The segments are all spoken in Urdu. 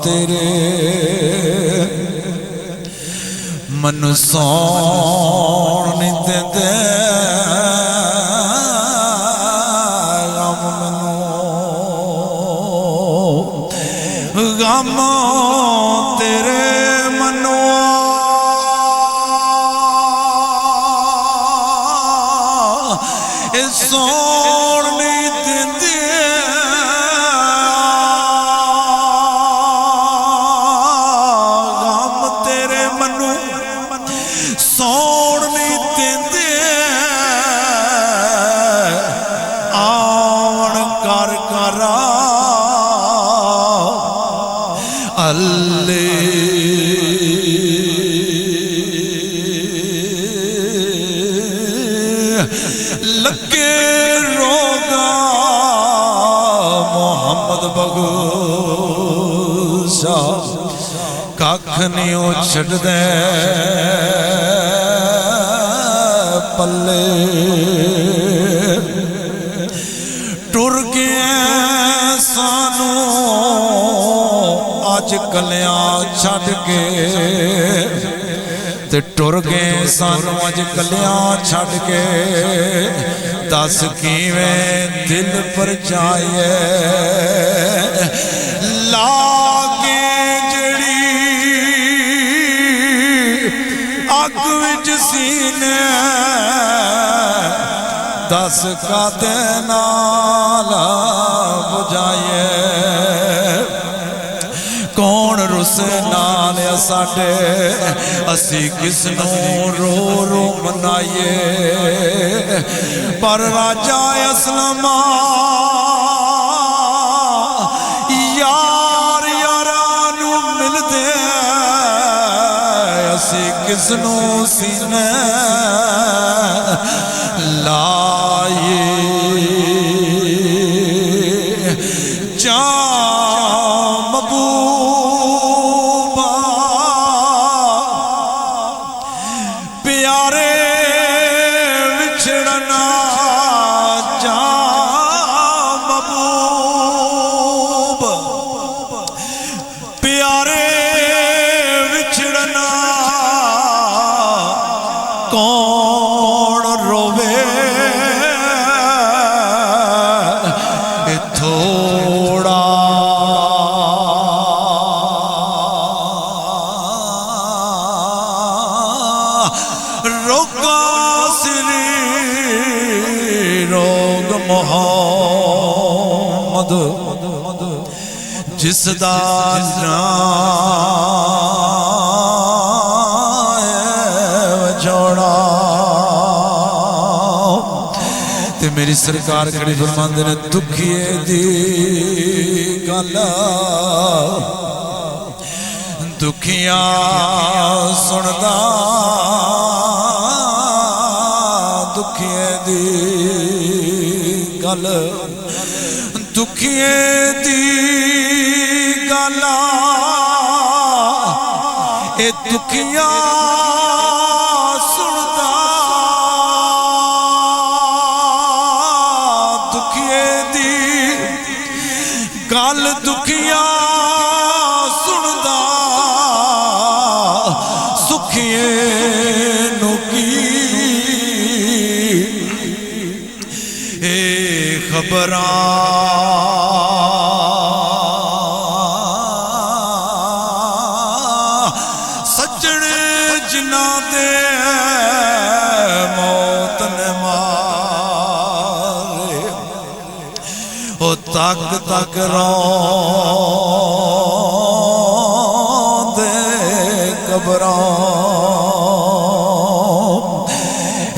تیرے من سون نہیں دیندے غم منوں غم تیرے منوں سون نہیں دیندے غم تیرے منوں سون نہیں دیندے آن کر کرا اللہ لگے روگا محمد بغوشا کاکھ نہیں ہو چھڑ دے پلے ٹر گئے سانو آج کلیاں چھڑ کے تے ٹر گئے سانو اج کلیاں چھڑ کے دس کیویں دل پر جائے لاگے جڑی اگ وچ سینے دس کاتے نال بجائے کون رسے نال ساڈے اسی کس نو رو رو منائیے پر راجہ اسلم یار یارانو مل دے اسی کس نو سینے لائیے جام محبوبہ پیارے وچھڑنا جام محبوب پیارے وچھڑنا کون روے تھوڑا روگا سری روگ محمد جس دا نام جوڑا تے میری سرکار کڑی فرماندے نے دکھیے دی گالا دکھیاں سندا دکھیے دی گل دکھیے دی گالا اے دکھیاں سندا دکھیے دی گل دکھیاں سندا سکھیے نو کی اے خبراں سجن جنہ دے موت نے مارے او تک تک رون دے قبراں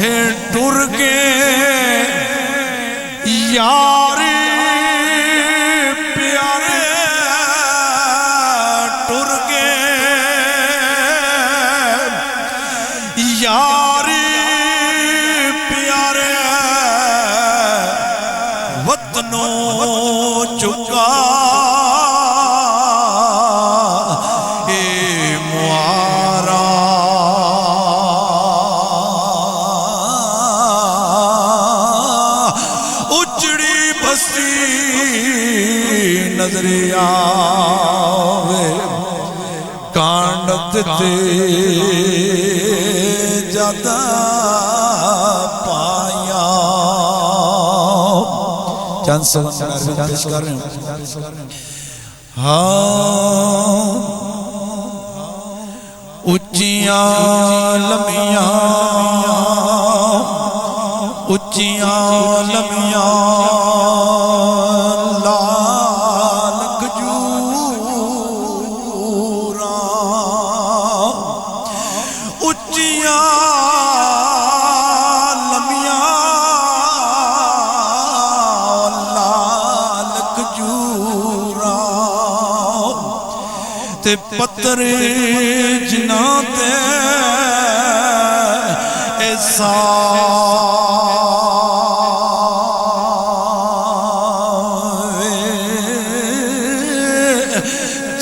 ہے ٹر کے یاری پیارے ٹر کے یاری پیارے وطنوں چکا اے موارا اجڑی بستی نظر آوے ਦਿੱਤੇ ਜਦ ਪਾਇਆ ਚੰਦ ਸਗਨ ਪੇਸ਼ ਕਰ ਰਹੇ ਹਾਂ ਉੱਚੀਆਂ ਲੰਮੀਆਂ ਉੱਚੀਆਂ ਲੰਮੀਆਂ ਲਾਲ ਖਜੂਰਾਂ ਉੱਚੀਆਂ ਲੰਮੀਆਂ ਲਾਲ ਖਜੂਰਾਂ ਤੇ ਪੱਤਰ ਜਿਨ੍ਹਾਂ ਤੇ